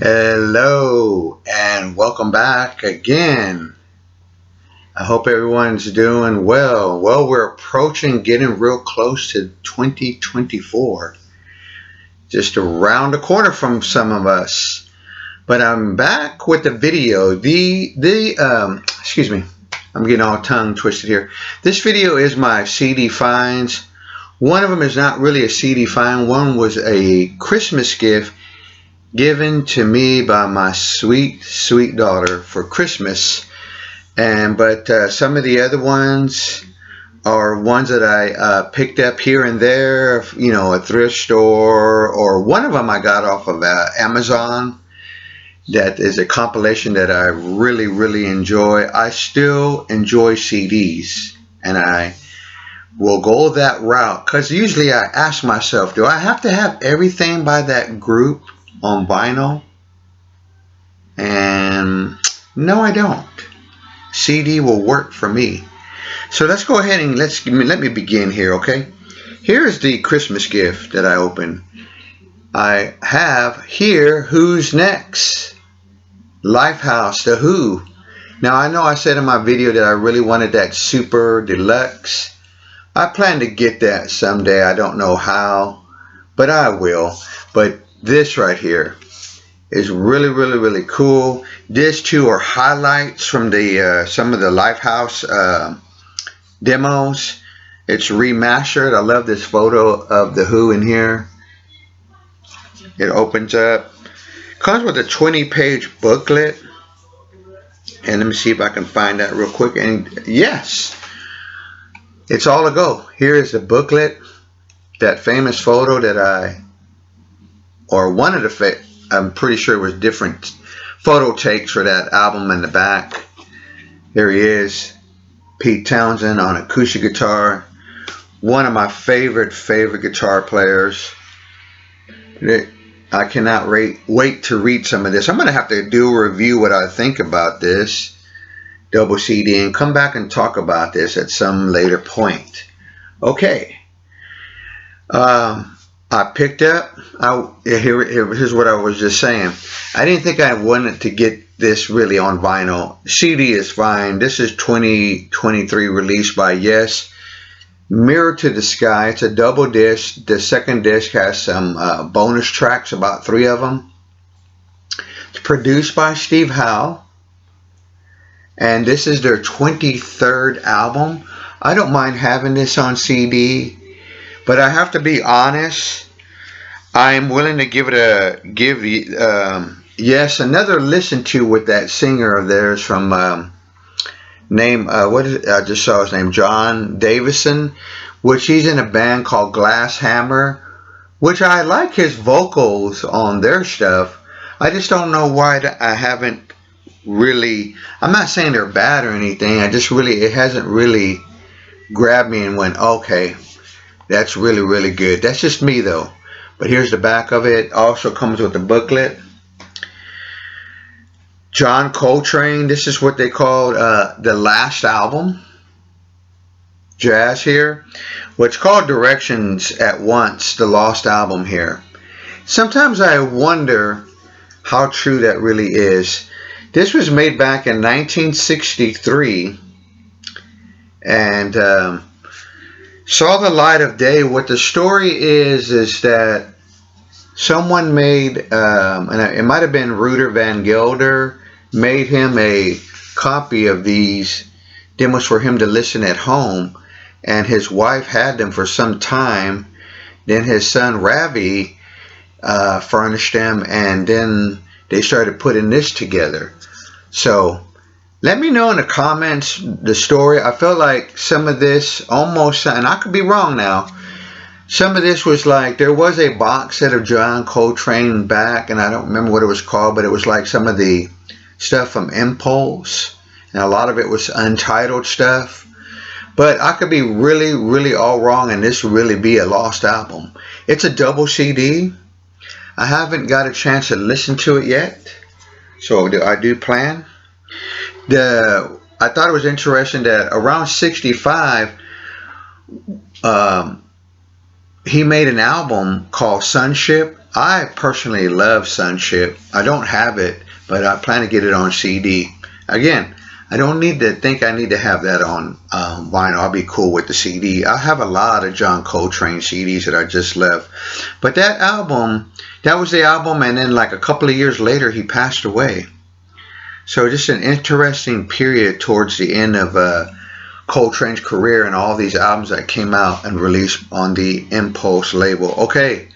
Hello and welcome back again. I hope everyone's doing well. Well, we're approaching getting real close to 2024. Just around the corner from some of us. But I'm back with the video. Excuse me. I'm getting all tongue twisted here. This video is my CD finds. One of them is not really a CD find. One was a Christmas gift given to me by my sweet daughter for Christmas, but some of the other ones are ones that I picked up here and there, a thrift store, or one of them I got off of Amazon. That is a compilation that I really enjoy. I still enjoy CDs, and I will go that route because usually I ask myself, do I have to have everything by that group on vinyl? And no, I don't. CD will work for me. So let's go ahead and let me begin here, okay? Here's the Christmas gift that I opened. I have here Who's Next? Lifehouse, The Who. Now I know I said in my video that I really wanted that super deluxe. I plan to get that someday. I don't know how, but I will. But this right here is really cool. These two are highlights from the some of the Lifehouse demos. It's remastered. I love this photo of The Who in here. It opens up. Comes with a 20-page booklet. And let me see if I can find that real quick. And yes, it's all a go. Here is the booklet. That famous photo that one of the, I'm pretty sure it was different photo takes for that album in the back. There he is, Pete Townshend on acoustic guitar. One of my favorite guitar players. I cannot wait to read some of this. I'm going to have to do a review what I think about this double CD and come back and talk about this at some later point. Okay. I picked up, here's what I was just saying. I didn't think I wanted to get this really on vinyl. CD is fine. This is 2023 released by Yes. Mirror to the Sky. It's a double disc. The second disc has some bonus tracks, about 3 of them. It's produced by Steve Howe. And this is their 23rd album. I don't mind having this on CD. But I have to be honest, I'm willing to give Yes another listen to with that singer of theirs from I just saw his name, John Davison, which he's in a band called Glass Hammer, which I like his vocals on their stuff. I just don't know why I haven't really, I'm not saying they're bad or anything, it hasn't really grabbed me and went, okay, that's really good. That's just me though. But here's the back of it. Also comes with the booklet. John Coltrane. This is what they called the last album. Jazz here. What's called Directions at Once, the lost album here. Sometimes I wonder how true that really is. This was made back in 1963. And saw the light of day. What the story is that someone made, and it might have been Rudder Van Gelder, made him a copy of these demos for him to listen at home, and his wife had them for some time. Then his son Ravi furnished them, and then they started putting this together. So let me know in the comments the story. I feel like some of this almost, and I could be wrong now, some of this was like, there was a box set of John Coltrane back, and I don't remember what it was called, but it was like some of the stuff from Impulse, and a lot of it was untitled stuff. But I could be really all wrong, and this would really be a lost album. It's a double CD. I haven't got a chance to listen to it yet, so I do plan. I thought it was interesting that around 65, he made an album called Sunship, I personally love Sunship. I don't have it, but I plan to get it on CD. Again, I don't need to think I need to have that on vinyl. I'll be cool with the CD. I have a lot of John Coltrane CDs that I just love. But that album, that was the album, and then like a couple of years later, he passed away. So just an interesting period towards the end of Coltrane's career and all these albums that came out and released on the Impulse label. Okay,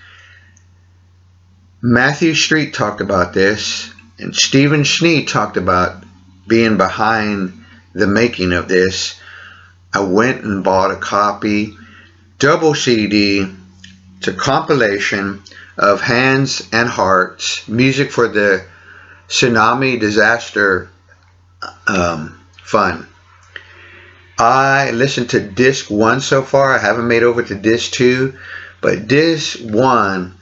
Matthew Street talked about this, and Stephen Sneed talked about being behind the making of this. I went and bought a copy, double CD, to compilation of Hands and Hearts, music for the tsunami disaster fund. I listened to disc 1 so far. I haven't made over to disc 2, but disc 1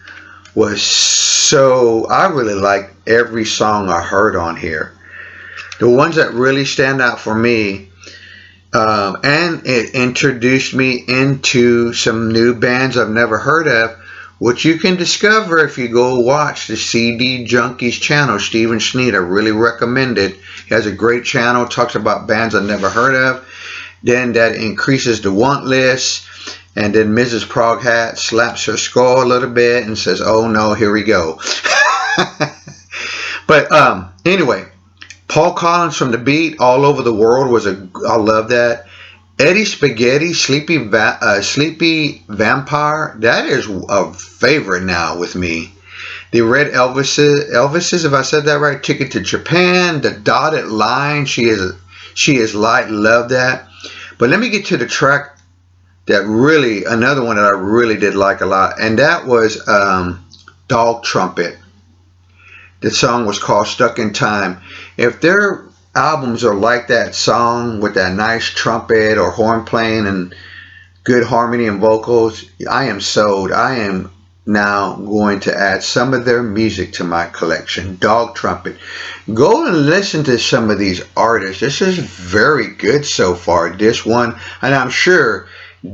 was so, I really liked every song I heard on here. The ones that really stand out for me, and it introduced me into some new bands I've never heard of, which you can discover if you go watch the CD Junkies channel. Stephen Sneed, I really recommend it. He has a great channel, talks about bands I've never heard of. Then that increases the want list, and then Mrs. Prog Hat slaps her skull a little bit and says, "Oh no, here we go." But anyway, Paul Collins from The Beat, All Over the World I love that. Eddie Spaghetti, Sleepy Vampire, that is a favorite now with me. The Red Elvises, if I said that right, Ticket to Japan, The Dotted Line, She is Light, love that. But let me get to the track that really, another one that I really did like a lot, and that was Dog Trumpet. The song was called Stuck in Time. If their albums are like that song with that nice trumpet or horn playing and good harmony and vocals, I am sold. I am now going to add some of their music to my collection. Dog Trumpet. Go and listen to some of these artists. This is very good so far. Disc 1, and I'm sure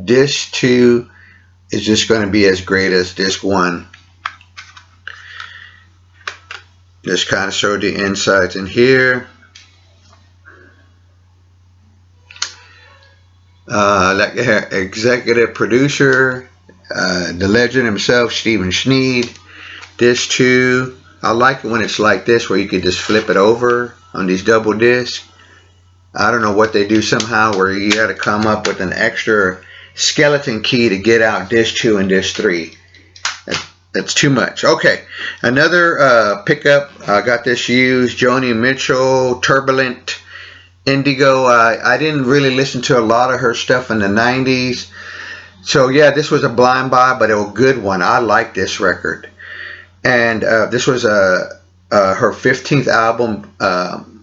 Disc 2 is just going to be as great as Disc 1. Just kind of showed the insights in here. Like executive producer, the legend himself, Stephen Sneed. Disc 2, I like it when it's like this, where you could just flip it over on these double discs. I don't know what they do somehow where you got to come up with an extra skeleton key to get out disc 2 and disc 3. That's too much. Okay, another pickup. I got this used. Joni Mitchell, Turbulent, Indigo. I didn't really listen to a lot of her stuff in the 90s. So yeah, this was a blind buy, but a good one. I like this record. And this was her 15th album,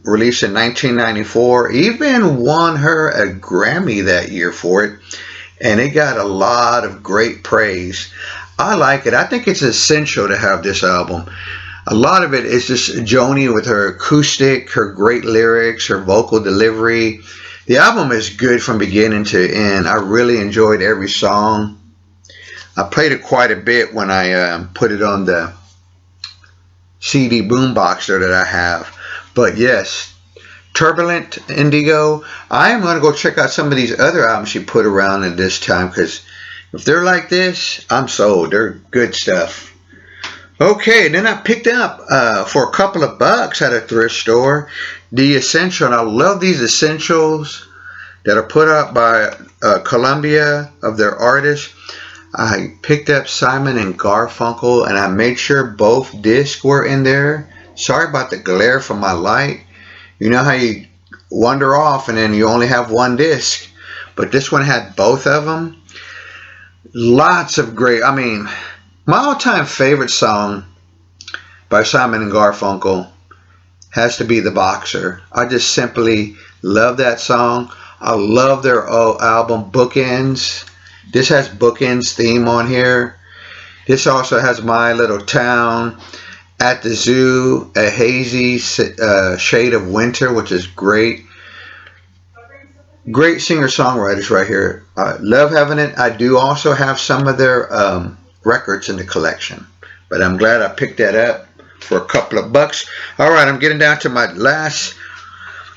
released in 1994. Even won her a Grammy that year for it. And it got a lot of great praise. I like it. I think it's essential to have this album. A lot of it is just Joni with her acoustic, her great lyrics, her vocal delivery. The album is good from beginning to end. I really enjoyed every song. I played it quite a bit when I put it on the CD boombox there that I have. But yes, Turbulent, Indigo. I am going to go check out some of these other albums she put around at this time, because if they're like this, I'm sold. They're good stuff. Okay, then I picked up for a couple of bucks at a thrift store the Essential. And I love these Essentials that are put out by Columbia of their artists. I picked up Simon and Garfunkel, and I made sure both discs were in there. Sorry about the glare from my light. You know how you wander off and then you only have one disc, but this one had both of them. Lots of great, I mean, my all-time favorite song by Simon and Garfunkel has to be The Boxer. I just simply love that song. I love their album Bookends. This has Bookends theme on here. This also has My Little Town, At the Zoo, A Hazy Shade of Winter, which is great. Great singer-songwriters right here. I love having it. I do also have some of their records in the collection, But I'm glad I picked that up for a couple of bucks. Alright, I'm getting down to my last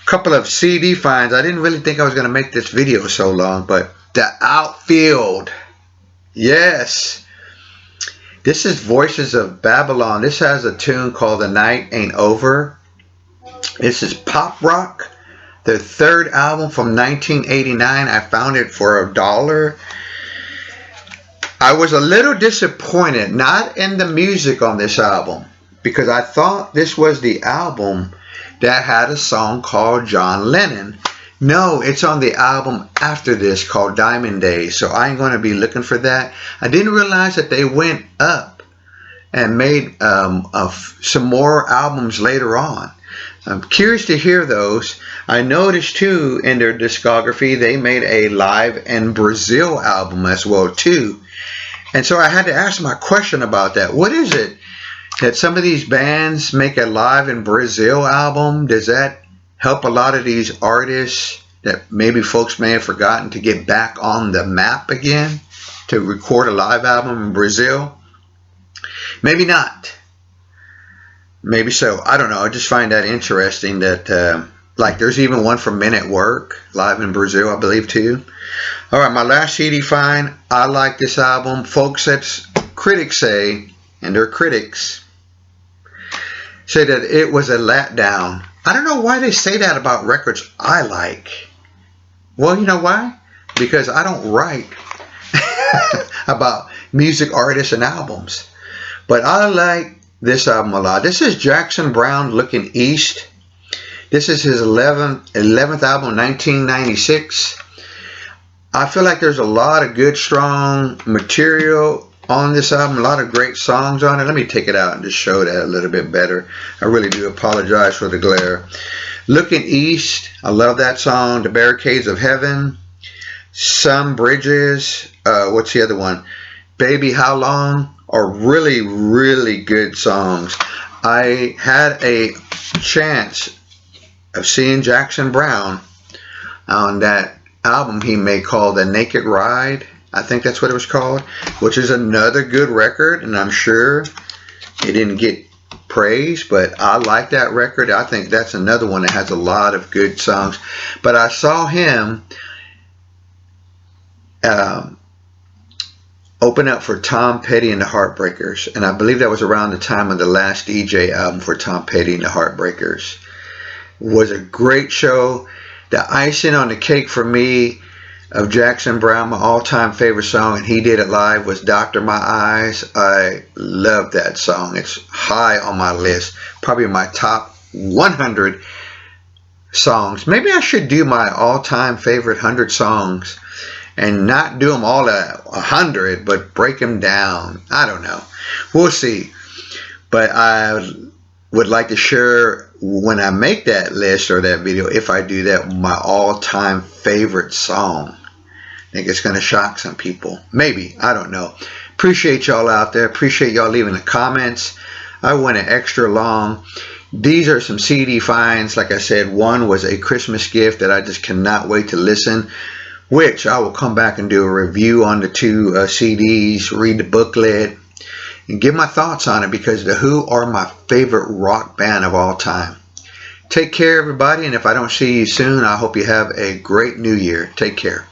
couple of CD finds. I didn't really think I was going to make this video so long, but The Outfield. Yes. This is Voices of Babylon. This has a tune called The Night Ain't Over. This is pop rock. Their third album from 1989. I found it for $1. I was a little disappointed, not in the music on this album, because I thought this was the album that had a song called John Lennon. No, it's on the album after this called Diamond Days, so I ain't going to be looking for that. I didn't realize that they went up and made some more albums later on. I'm curious to hear those. I noticed too in their discography they made a Live in Brazil album as well too. And so I had to ask my question about that. What is it that some of these bands make a Live in Brazil album? Does that help a lot of these artists that maybe folks may have forgotten to get back on the map again to record a live album in Brazil? Maybe not. Maybe so. I don't know. I just find that interesting that like there's even one from Men at Work, Live in Brazil, I believe too. Alright, my last CD find. I like this album. Folks, that's critics say, and they're critics, say that it was a letdown. I don't know why they say that about records I like. Well, you know why? Because I don't write about music artists and albums. But I like this album a lot. This is Jackson Browne, Looking East. This is his 11th album, 1996. I feel like there's a lot of good, strong material on this album. A lot of great songs on it. Let me take it out and just show that a little bit better. I really do apologize for the glare. Looking East. I love that song. The Barricades of Heaven. Some Bridges. What's the other one? Baby How Long. Are really, really good songs. I had a chance of seeing Jackson Browne on that album he made called The Naked Ride. I think that's what it was called, which is another good record, and I'm sure it didn't get praise, but I like that record. I think that's another one that has a lot of good songs. But I saw him open up for Tom Petty and the Heartbreakers, and I believe that was around the time of the Last DJ album for Tom Petty and the Heartbreakers. It was a great show. The icing on the cake for me of Jackson Browne, my all-time favorite song, and he did it live, was Doctor My Eyes. I love that song. It's high on my list, probably my top 100 songs. Maybe I should do my all-time favorite 100 songs and not do them all at 100, but break them down. I don't know. We'll see. But I would like to share, when I make that list or that video, if I do that, my all-time favorite song. I think it's going to shock some people. Maybe. I don't know. Appreciate y'all out there. Appreciate y'all leaving the comments. I went an extra long. These are some CD finds. Like I said, one was a Christmas gift that I just cannot wait to listen, which I will come back and do a review on the two CDs, read the booklet, and give my thoughts on it, because The Who are my favorite rock band of all time. Take care, everybody, and if I don't see you soon, I hope you have a great new year. Take care.